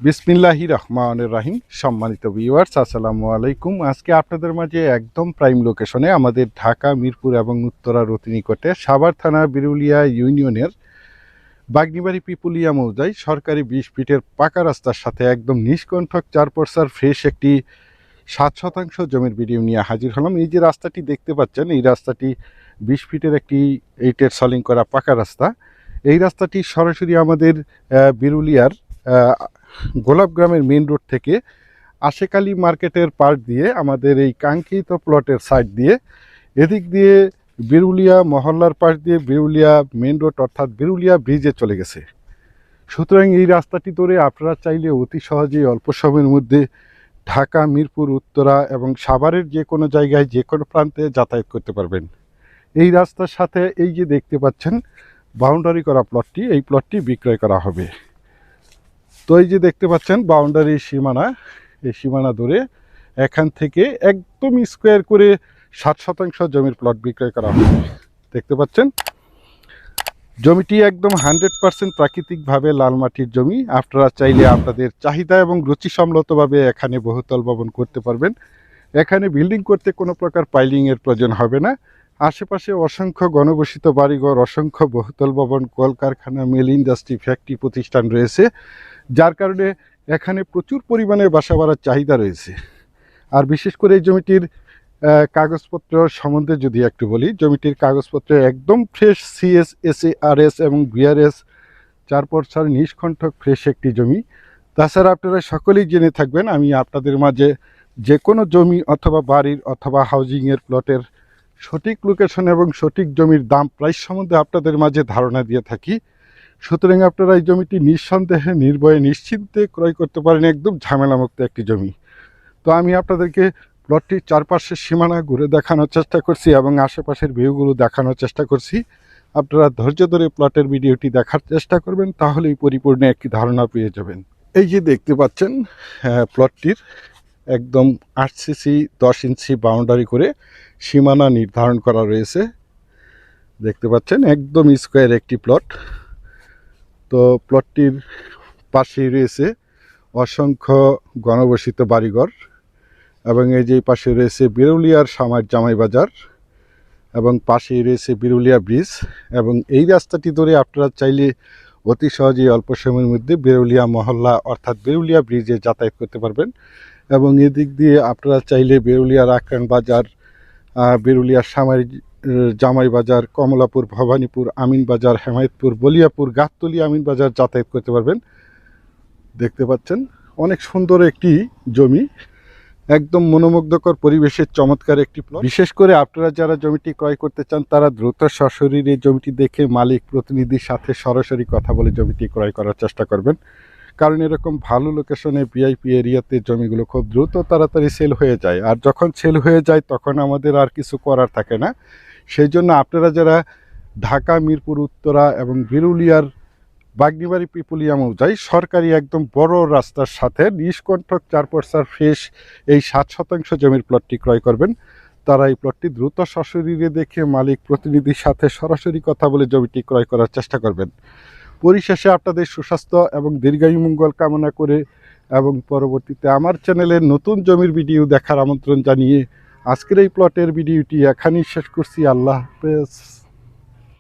বিসমিল্লাহির রহমানির রহিম। সম্মানিত ভিউয়ার্স, আসসালামু আলাইকুম। আজকে আপনাদের মাঝে একদম প্রাইম লোকেশনে আমাদের ঢাকা মিরপুর এবং উত্তরার অতি নিকটে সাভার থানা বিরুলিয়া ইউনিয়নের বাগনিবাড়ি পিপুলিয়া মৌজায় সরকারি 20 ফিটের পাকা রাস্তার সাথে একদম নিষ্কণ্ঠক 4 ফ্রেশ একটি 7 শতাংশ জমির ভিডিও নিয়ে হাজির হলাম। এই যে রাস্তাটি দেখতে পাচ্ছেন, এই রাস্তাটি 20 ফিটের একটি 8 সলিং করা পাকা রাস্তা। এই রাস্তাটি সরাসরি আমাদের বিরুলিয়ার গোলাপ গ্রামের মেন রোড থেকে আশেকালী মার্কেটের পাশ দিয়ে আমাদের এই কাঙ্ক্ষিত প্লটের সাইড দিয়ে এদিক দিয়ে বিরুলিয়া মহল্লার পাশ দিয়ে বিরুলিয়া মেন রোড অর্থাৎ বিরুলিয়া ব্রিজে চলে গেছে। সুতরাং এই রাস্তাটি ধরে আপনারা চাইলে অতি সহজেই অল্প সময়ের মধ্যে ঢাকা মিরপুর উত্তরা এবং সাভারের যে কোনো জায়গায় যে কোনো প্রান্তে যাতায়াত করতে পারবেন। এই রাস্তার সাথে এই যে দেখতে পাচ্ছেন বাউন্ডারি করা প্লটটি, এই প্লটটি বিক্রয় করা হবে। তো এই যে দেখতে পাচ্ছেন বাউন্ডারি সীমানা, এই সীমানা ধরে এখান থেকে একদম স্কোয়ার করে 7 শতাংশ জমির প্লট বিক্রয় করা হবে। দেখতে পাচ্ছেন জমিটি একদম 100% প্রাকৃতিকভাবে লাল মাটির জমি। আপনারা চাইলে আপনাদের চাহিদা এবং রুচিসম্মতভাবে এখানে বহুতল ভবন করতে পারবেন। এখানে বিল্ডিং করতে কোনো প্রকার পাইলিংয়ের প্রয়োজন হবে না। আশেপাশে অসংখ্য ঘনবসিত বাড়িঘর, অসংখ্য বহুতল ভবন, কলকারখানা, মিল, ইন্ডাস্ট্রি, ফ্যাক্টরি প্রতিষ্ঠান রয়েছে, যার কারণে এখানে প্রচুর পরিমাণে বাসা বাড়ার চাহিদা রয়েছে। আর বিশেষ করে এই জমিটির কাগজপত্র সম্বন্ধে যদি একটু বলি, জমিটির কাগজপত্র একদম ফ্রেশ, সিএস, এসএআরএস এবং বিআরএস 4 নিষ্কণ্ঠক ফ্রেশ একটি জমি। তাছাড়া আপনারা সকলেই জেনে থাকবেন আমি আপনাদের মাঝে যে কোনো জমি অথবা বাড়ির অথবা হাউজিংয়ের প্লটের সঠিক লোকেশন এবং সঠিক জমির দাম প্রাইস সম্বন্ধে আপনাদের মাঝে ধারণা দিয়ে থাকি। সুতরাং আপনারা এই জমিটি নিঃসন্দেহে নির্ভয়ে নিশ্চিন্তে ক্রয় করতে পারেন, একদম ঝামেলামুক্ত একটি জমি। তো আমি আপনাদেরকে প্লটটির চারপাশের সীমানা ঘুরে দেখানোর চেষ্টা করছি এবং আশেপাশের ভিউগুলো দেখানোর চেষ্টা করছি। আপনারা ধৈর্য ধরে প্লটের ভিডিওটি দেখার চেষ্টা করবেন, তাহলেই পরিপূর্ণ একটি ধারণা পেয়ে যাবেন। এই যে দেখতে পাচ্ছেন প্লটটির একদম 8 সিসি 10 ইঞ্চি বাউন্ডারি করে সীমানা নির্ধারণ করা রয়েছে। দেখতে পাচ্ছেন একদম স্কোয়ার একটি প্লট। তো প্লটটির পাশেই রয়েছে অসংখ্য ঘনবসিত বাড়িঘর এবং এই যে পাশে রয়েছে বিরুলিয়ার জামাই বাজার এবং পাশেই রয়েছে বিরুলিয়া ব্রিজ। এবং এই রাস্তাটি ধরে আপনারা চাইলে অতি সহজেই অল্প সময়ের মধ্যে বিরুলিয়া মহল্লা অর্থাৎ বিরুলিয়া ব্রিজে যাতায়াত করতে পারবেন। এবং এদিক দিয়ে আপনারা চাইলে বিরুলিয়ার আক্রান বাজার, বিরুলিয়ার জামাই বাজার, কমলাপুর, ভবানীপুর, আমিন বাজার, হেমায়তপুর, বলিয়াপুর, গাবতলী, আমিন বাজার যাতায়াত করতে পারবেন। দেখতে পাচ্ছেন অনেক সুন্দর একটি জমি, একদম মনোমুগ্ধকর পরিবেশের চমৎকার একটি প্লট। বিশেষ করে আপনারা যারা জমিটি ক্রয় করতে চান তারা দ্রুত সশরীরে জমিটি দেখে মালিক প্রতিনিধির সাথে সরাসরি কথা বলে জমিটি ক্রয় করার চেষ্টা করবেন। কারণ এরকম ভালো লোকেশনে ভিআইপি এরিয়াতে জমিগুলো খুব দ্রুত তাড়াতাড়ি সেল হয়ে যায়, আর যখন সেল হয়ে যায় তখন আমাদের আর কিছু করার থাকে না। সেই জন্য আপনারা যারা ঢাকা মিরপুর উত্তরা এবং বিরুলিয়ার বাগনিবাড়ি পিপুলিয়া মৌজায় সরকারি একদম বড় রাস্তার সাথে নিষ্কণ্ঠক 4 ফ্রেশ এই 7 শতাংশ জমির প্লটটি ক্রয় করবেন, তারা এই প্লটটি দ্রুত সশরীরে দেখে মালিক প্রতিনিধির সাথে সরাসরি কথা বলে জমিটি ক্রয় করার চেষ্টা করবেন। পরিশেষে আপনাদের সুস্বাস্থ্য এবং দীর্ঘায়ু মঙ্গল কামনা করে এবং পরবর্তীতে আমার চ্যানেলের নতুন জমির ভিডিও দেখার আমন্ত্রণ জানিয়ে আজকের এই প্লটের ভিডিওটি এখানেই শেষ করছি। আল্লাহ হাফেজ।